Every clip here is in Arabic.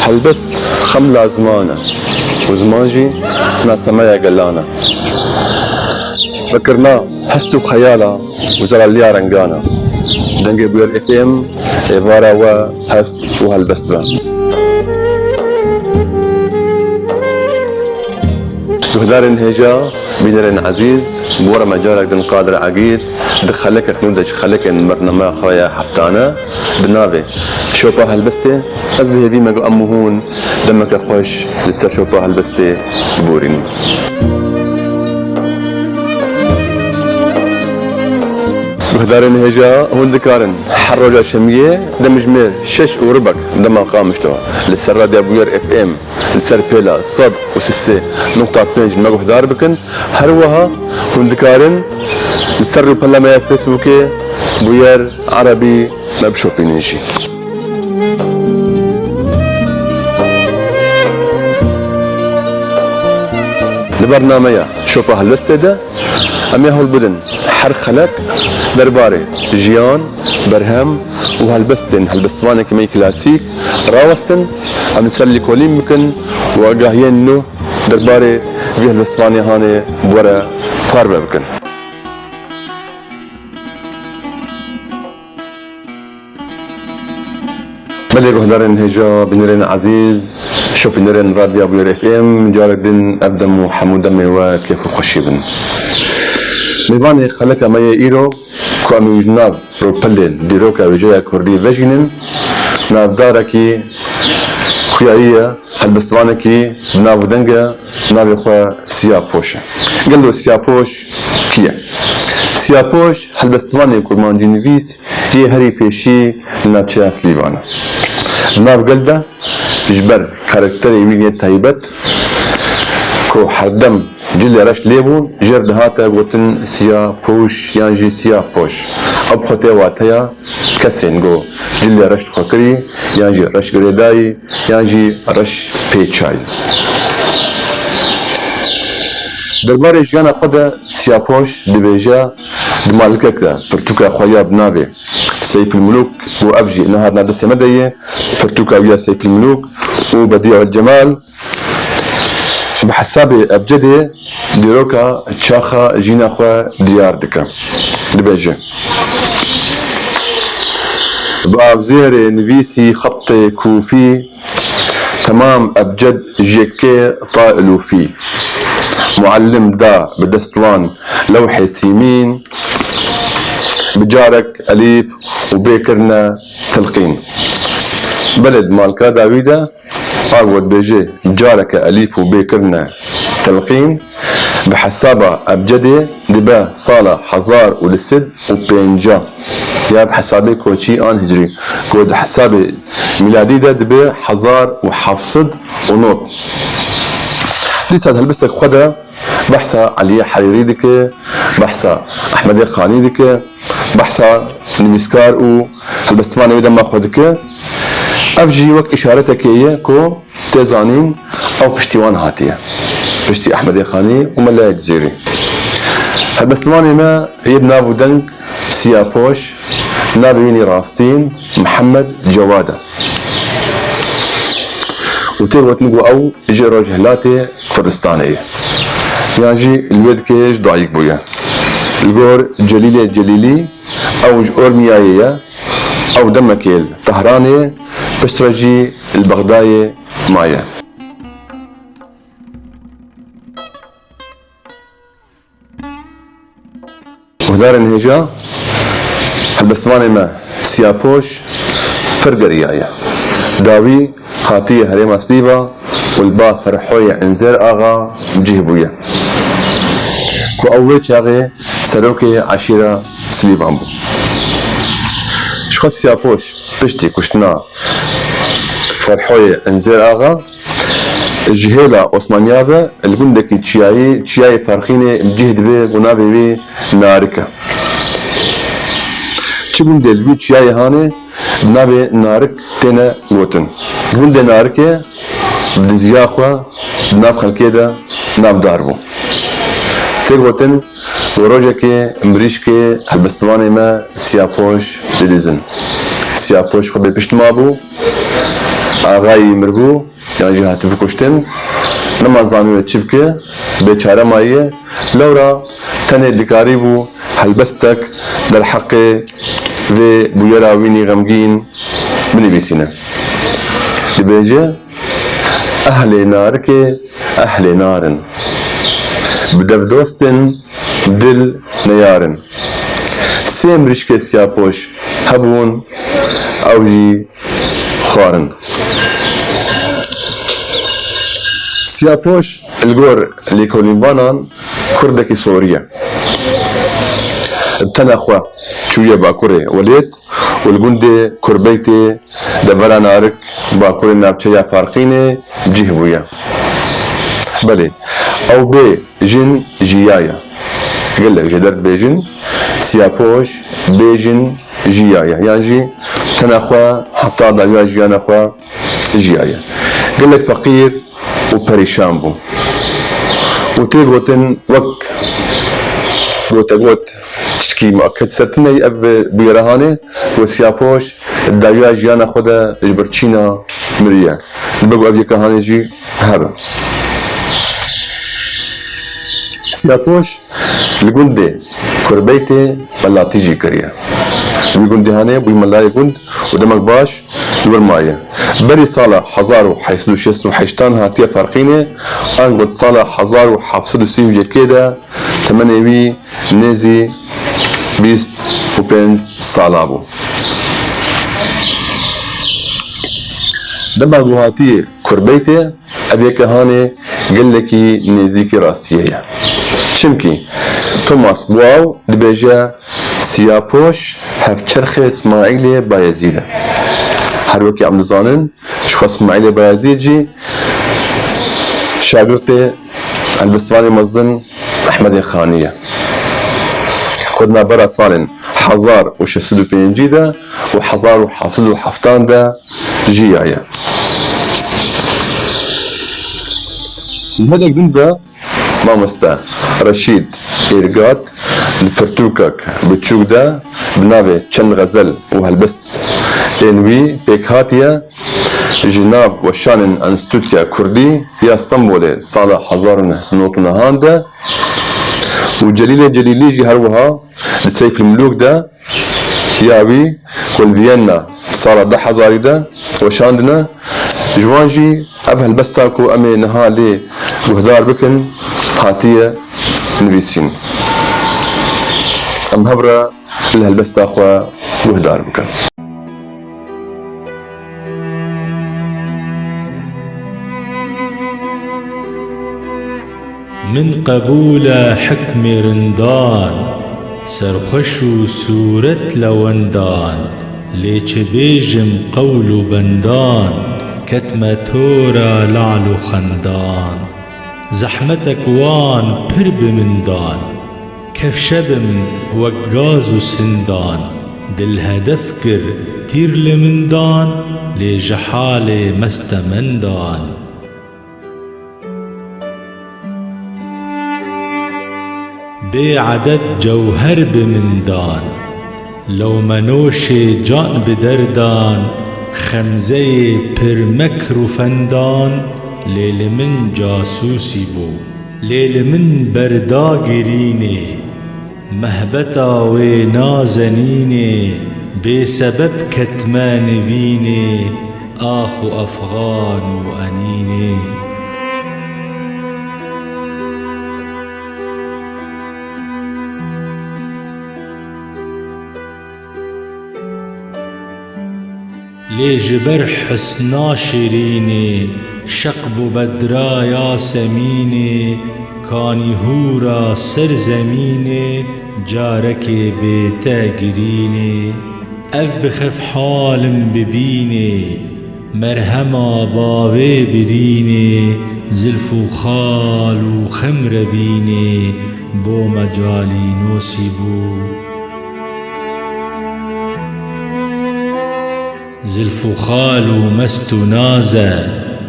حلبست خملة زمانة وزمانجي ناس سمايا قلانا فكرنا حسوا بخيالها وزرع ليا رنقانا دنقي بير اف ام عبارة وهست وهلبست بها بهدار انهجا بينرن عزيز بورا مجالك دن قادر عقيد دخلك كنودج خلك مرنما خوايا حفتانا بنافي شوبا هلبستي از به بي مقو امهون دمك خوش لسه شوبا هلبستي بوريني بهدار انهجا هون ذكارن حرجا شمية دمجمير شش وربك دم قامشتو لسه راديو بوير اف ام لسه بيلا صد وسسي نقطة بيج مقو هدار بكن هروها هون ذكارن لسه بلا ما فيسبوكي بوير عربي ما بشوبينيشي لبرنامج شوبا هلبستي ده أمي هول بدن حر خلق درباري جيان برهم وهلبستن هلبستوانه كمي كلاسيك راوستن أم نسلي كولين ممكن وقاهين نو درباري في هلبستوانه هاني بورا قاربة بكن بلي بهدارن هجا بنرين عزيز شو بنرين راديو بوير اف ام جارك دين ابدم وحمود دمي وكيف وخشيبن ميباني خلك ماي ايرو كوامي جناب بروبلل ديروكا وجايا كردي فيجنن نافداركي خويايا هلبستوانكي ناف دنگا ناف خو سيابوش قالو سيابوش كيا سيابوش هلبستواني كرمانجي نفيس هي هري بيشي لنابچه سليوانا ناف قلدا جبر كاركتري ويني تايبت كو حردم جلي رش ليبون جرد هاتا قوتن سيا بوش يانجي سيا بوش اب خوتي واتيا كسين جو جلي رش خكري يانجي رش غريداي يانجي رش بيتشاي درباري جانا خدا سيا بوش دبيجا دمالكك دا برتوكا خويا بنابي سيف الملوك وافجي نهار نادسي مدية برتوكا ويا سيف الملوك وبديع الجمال بحسابي ابجدي ديروكا تشاخا جينا خوا ديار دكا دبيجي بابزير نفيسي خط كوفي تمام ابجد جيكي طائلو في معلم دا بدستوان لوحي سيمين بجارك اليف وبيكرنا تلقين بلد مالكا داويدا عود بيجي جارك اليف وبيكرنا تلقين بحسابة ابجدي دبا صالة حزار ولسد وبينجا يا بحسابي كوتشي ان هجري كود حسابي ميلادي ده دبا حزار وحفصد ونوط لسه هلبستك خدا بحثا علي حريري ديك بحثا احمدي خاني ديك بحثا نمسكار و هلبستواني ودا ما خودك افجي وقت اشارتك هي كو تزانين او بشتيوان هاتيه بشتي احمدي خاني وملاك جزيري هلبستواني ما هي بنافو دنك سيا بوش نابيني راستين محمد جواده وتيروت نقو او جيرو جهلاتي كردستانية يعني الويد كيش ضايق بويا الجور جليلي او اورمياية او دمكيل طهراني بشترجي البغداية مايا ودار الهجا هالبسماني ما سيابوش فرقريايا داوي خاطية هريما سليفا والبا فرحوية انزير اغا بجيهبويا كو اول شاغي سروكي عشيرة سليفان بو شخص سيابوش بشتي كشتنا فرحوية انزير آغا جهيلا عثمانيا الجندكي تشياي فرخيني مجهد بي ونابي بي ناركا چبون دل بي تشياي هاني نابي نارك تينا وطن جند ناركي بدزياخوا ناب خلقيدا ناب داربو تيك وطن وروجكي مريشكي هالبستواني ما سيابوش ديزن سيابوش خبي بشت مابو آغاي مربو يعني جهات بكشتن لما زانوية تشبكي بيچاره مايه لورا تنه دكاري بو هالبستك در حقي في بويرا ويني غمجين بني بيسينا لبيجي أهل نارك أهل نارن بدفدوستن دل نيارن سيم رشكي سيابوش هبون أوجي خارن سيابوش الجور اللي كولينفانان كردكي سوريا التناخوا شوية باكوري وليت والجندي كربيتي دفرا نارك باكوري نابتشيا فارقيني جيهويا بلي او بي جن جيايا قال لك جدرت بيجن سيابوش بيجن جيايا يعني جي تناخوا حتى ضيا جيانا خوا جيايا قال لك فقير وبريشان بو وتيغوتن وك غوت تشكي مؤكد ستني اب بيرهاني وسيابوش الدايا جيانا خدا جبرتشينا مريا البقوا افيكا هاني جي هذا سيابوش الجندي كربيتي ملا تيجي كريا الجندي هاني بوي ملا جند ودمك باش دور مايا بري صالة حزارو حيسدو شستو حيشتان هاتيا فرقيني ان قد صالة حزارو حفصدو سيو جيكيدا تمنيوي نيزي بيست وبين صالابو دمك هاتي كربيتي ابيك هاني قلكي نيزيكي راسية چمكي توماس بواو دبيجا سيابوش هفچرخ اسماعيلي بايزيدا هر وكي عم نزانن شخص اسماعيلي بايزيد جي شاگرتي البستواني مزن احمد خانية خدنا برا صالن حزار وشسدو بينجي دا وحزار وحفصدو حفتان دا جيايا هذا جنبه مامستا رشيد إيرغات البرتوكاك بتشوكدا بنابي تشن غزل وهالبست انوي بيكهاتيا جناب وشانن انستوتيا كردي يا اسطنبول صالح حزار سنوتنا هاندا وجليلة جليليجي هروها لسيف الملوك دا ياوي كل فيينا صالح دا حزاري دا وشاندنا جوانجي اب هالبستاكو امي نهالي وهدار بكن هاتية نبيسين ام هبرة لهالبستاخوا وهدار بكن من قبول حكم رندان سرخش سورة لوندان ليش بيجم قول بندان كتمة تورا لعل خندان زحمتك وان برب من دان كف شبم وقاز سندان دل هدفكر تير لمندان لجحالي مستمندان بعدد جوهر بمندان لو منوشي جان بدردان خمزي برمكر فندان ليل من جاسوسي بو ليل من برداگريني مهبتا ونازنيني بسبب كتمان فيني آخو أفغان وأنيني لجبر حسنا شيريني شقب بدرا ياسميني كاني هورا سر زميني جارك بيتا گريني اف بخف حالم ببینه مرهما باوی برینه زلف و خال و خم روینه بو مجالی نوسی بو زلف و خال و مست و نازه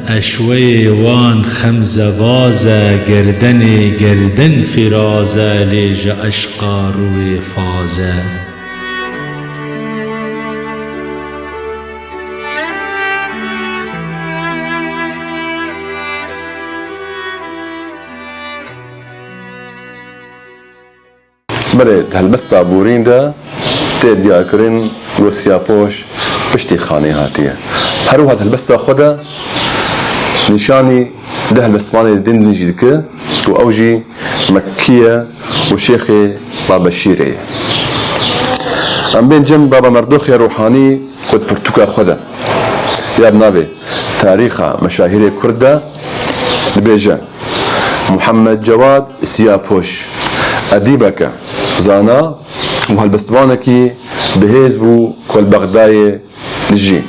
اشوی وان خمزه بازه گردن فرازه لیجه اشقا روی فازه برد هلبستا بورین دا تید دیار کرن و سیاپوش پشتی خانه هاتیه هر وقت هلبستا خدا نشانی ده هلبستوان دین نجید که و اوجی مکیه و شیخ بابا شیره ام بین جنب بابا مردوخ روحانی کد پرتوکا خدا یاد ناوی تاریخ مشاهیر کرده دبیجه محمد جواد سیاپوش ادیبکه زانا و هالبستوانكي بهيز بو كل بغداي لجي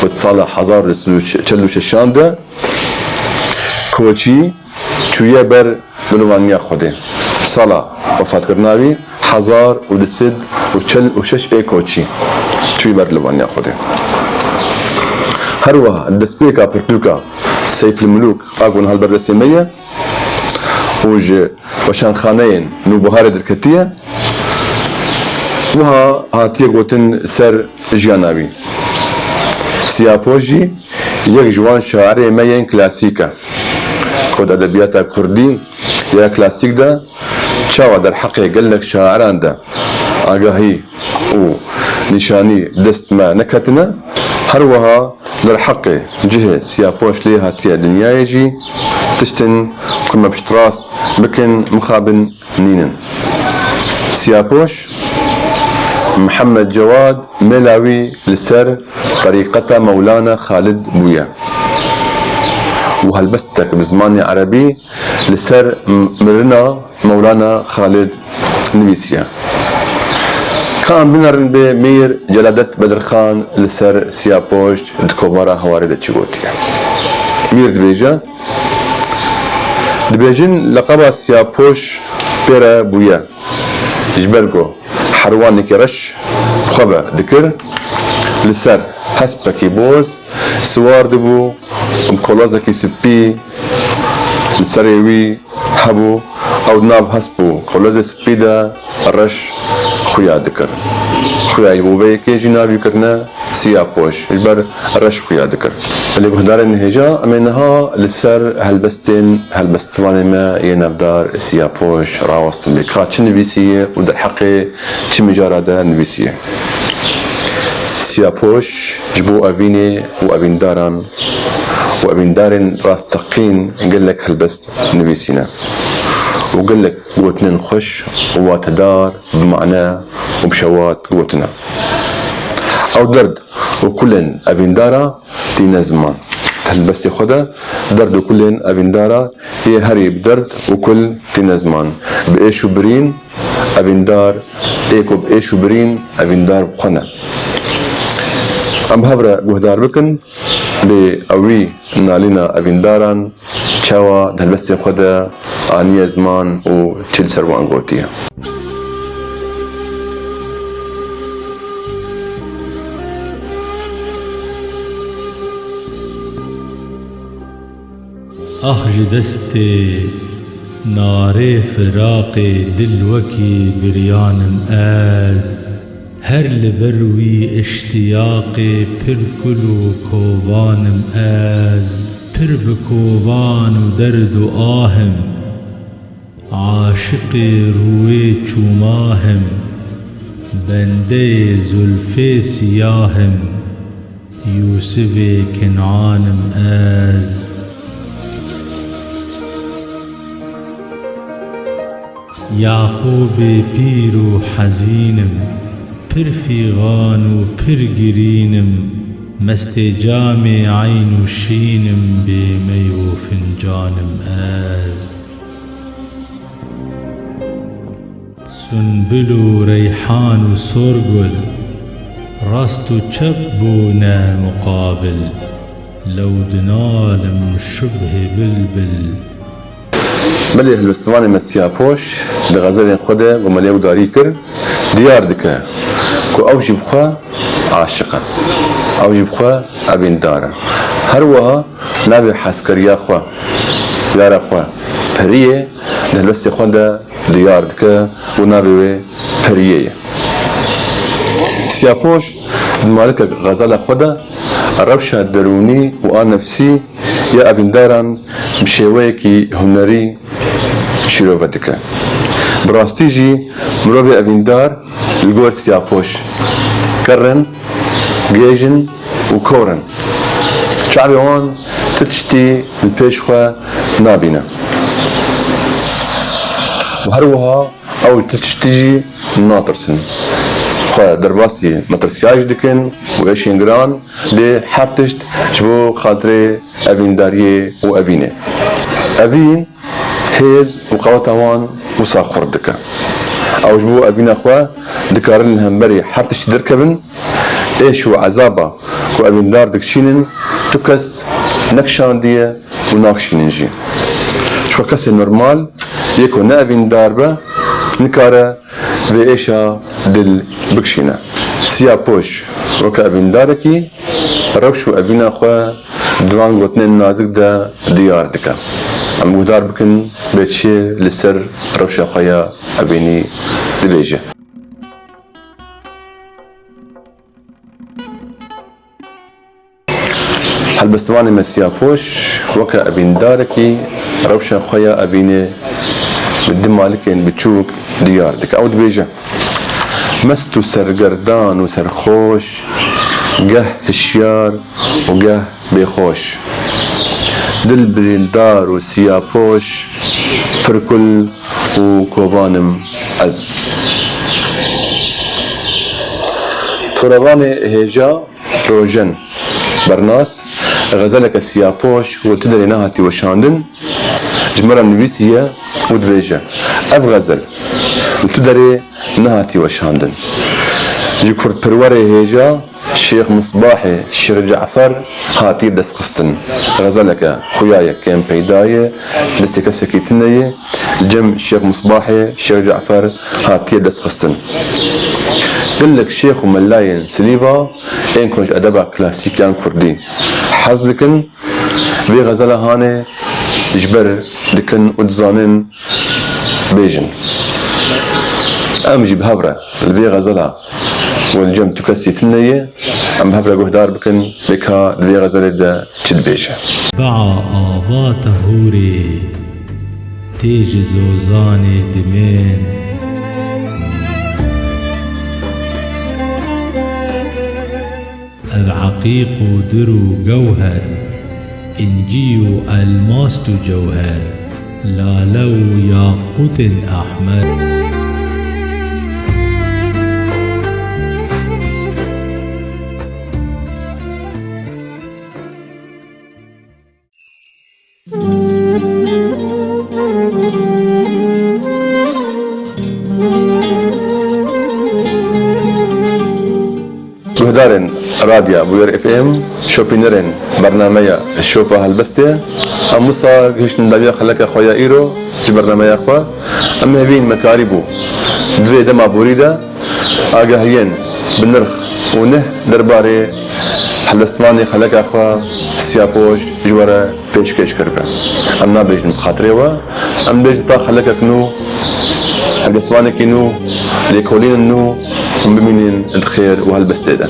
وتصالح 1946 ده كوچي چويه بر بلوانيا خوده سالا وفات کرناوی 1946 اي كوچي چويه بر بلوانيا خوده هروها الدسبيكا برتوكا سيف الملوك اقون هالبرسيمية وج وشان خانين نوبهار دركتية وها هاتيه قوتن سر جياناوي سياپوشي يك جوان شاعر مين كلاسيكا كود ادبياتا كردي يا كلاسيك دا چاوا در حقي قالك شاعران دا آگاهي و نشاني دست ما نكتنا هروها در حقي جهة سياپوش لي هاتيه دنيا يجي تشتن كل ما بشتراست بكن مخابن نينن سياپوش محمد جواد ملاوي لسر طريقة مولانا خالد بويا وهلبستك بزمان عربي لسر مرنا مولانا خالد نويسيا كان بنرن بمير جلادة بدر خان لسر سياپوش دكوفارا هواري تشيغوتيا مير دبيجا دبيجن لقبا سياپوش بيرا بويا جبركو حروانك رش خبا ذكر لسر حسبكي بوز سوار دبو مكولازكي سبي لسريوي حبو او ناب حسبو كولازي سبي دا رش خويا ذكر خويا يبوبي كي جنابي كرنا سياپوش جبر رش خويا ذكر اللي بهدار النهجا امينها لسر هلبستوان ما ينبدار سياپوش راوست بكا چه نويسيه ودر حقي چه مجارده نويسيه سياپوش جبو اويني و اوين داران و اوين دارن راستقين قلك هلبست نويسينا وقلك قوتنا نخش واتدار بمعنى وبشوات قوتنا او درد وكلن اوين دارا دينا زمان هلبستي خدا درد وكلن اوين دارا هي هري بدرد وكل دينا زمان بايشو برين اوين دار ايكو بايشو برين اوين دار بخنا ام هفرا بهدار بكن بأوي نالينا اوين داران چاوا هلبستي خدا آنية زمان و چل سروان قوتيا أخج دستي ناري فراقي دلوكي بريان آز هر لبروي اشتياقي بركلو كوفان آز پر بكوفان ودرد آهم عاشقي روي چوماهم بنده زلفي سياهم يوسف كنعانم آز يعقوب بيرو حزينم پر فيغان و پر گرينم مست جامي عين شينم بمي وفنجانم آز سنبل ريحان سورغل راست چبونا مقابل لو دنالم شبه بلبل. بله هلوستوان مسیح پوش ده غزل خوده و ملیو داری کر دیار دکه که او جیب خواه عاشقه او جیب خواه ابین داره هر وها نبی حسکریا خواه یاره خواه پریه ده هلوستی خوده دیار دکه و نبی پریه. سیاپوش مالک غزل خوده روش درونی و آن نفسی یا ابین دارن بشیوه کی هنری شروع دکه. براستی جی مروی ابین دار الگور سیاپوش کرن گیجن و کورن شعبی وان تتشتی الپیش خواه نابینه و هر وها او تتشتی جی ناطرسن خواه درباسی مترسیاج دکن و ایشینگران لی حرتشت جبو خاطر ابین داریه و ابینه ابین هیز و قوتوان و ساخور دکه او جبو ابین اخواه دکارن همبری حرتشت درکبن ایش و عذابا و ابین دار دکشینن تو کس نکشان دیه و ناکشینن جی شو کسی نرمال یکو نه ابین دار با نکاره و ایشا دل بکشینه. سیاپوش وکا ابین دارکی روش و ابین اخواه دوان گوتنین نازک دا دیار دکه ام گودار بکن بچه لسر روش اخواه ابینی دبیجه. هلبستوان مسیاپوش وکا ابین دارکی روش اخواه ابینی بدم مالکین بچوک دیار دکه او دبیجه مست و سرگردان و سرخوش گه هشیار و گه بخوش دل بریندار و سیاپوش پرکل و کوبانم از توروان هجا روژن برناس غزلك سیاپوش و تدري نهاتي وشاندن جمرة نویسیه و دبیجه اف غزل تدري نهاتي وشاندن جكر پروري هيجا شيخ مصباحي شير جعفر هاتي دس قستن غزلك خويايا كان بيداية دستك سكيتنية جم شيخ مصباحي شير جعفر هاتي دس قستن قلك شيخ ملاين سليفا إن كنش أدبا كلاسيكيان كردي حظكن بي غزلة هاني جبر دكن ودزانن بيجن ام جيب هبره البي غزلها والجم تكسي تنية ام هبره قهدار بكن بكا البي غزل دا تدبيشه باع آوات هوري تيج زوزاني دمين العقيق درو جوهر انجيو الماس جوهر لا لو ياقوت احمر. جهدارن راديا بوير اف ام شوبينرن برنامج الشوبا هالبستة ام مصا هيش ندبيا خلك خويا ايرو في برنامج اخوا ام هبين مكاربو دوي دما بوريدا اگاهين بالنرخ ونه درباري هلستواني خلك اخوا سياپوش جواره پیشکش کرده ام نبیجن خاطره و ام بیجن تا خلک کنو هلستواني كنو ليكولين نو ام بمينين الخير وهالبستة